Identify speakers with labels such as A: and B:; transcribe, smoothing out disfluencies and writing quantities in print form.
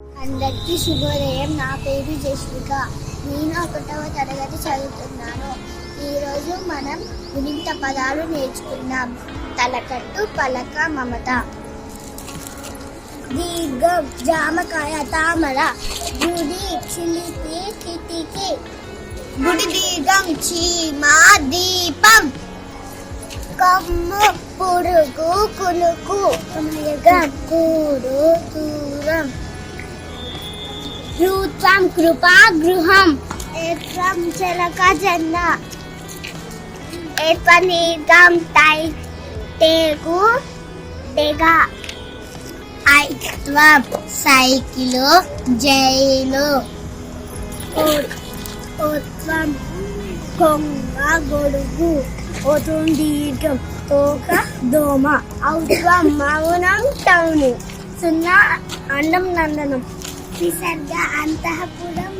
A: అందరికీ శుభోదయం. నా పేరు జస్విక. నేను 1వ తరగతి చదువుతున్నాను. ఈరోజు మనం గుణింత పదాలు నేర్చుకుందాం. తలకట్టు, పలక, మమత. దీర్ఘం, జామకాయ, తామర. గుడి, చిలిపి, కిటికీ. గుడి దీర్ఘం, చీమ, దీపం. కొమ్ము, పురుగు, కునుకు. గూడు, దూరం. యూత్వం, కృప, గృహం. ఏత్వం, చెలక, జెండ. ఏత్వనీగం, టేగు, డెగ. ఐత్వం, సైకిలు, జైలు. ఓత్వం, కొంగ, గొడుగు. ఓత్వం, దీర్ఘం, తోక, దోమ. ఔత్వం, మౌనం, టౌను. సున్నా, అండం, నందనం. విసర్గ, అంతఃపురం,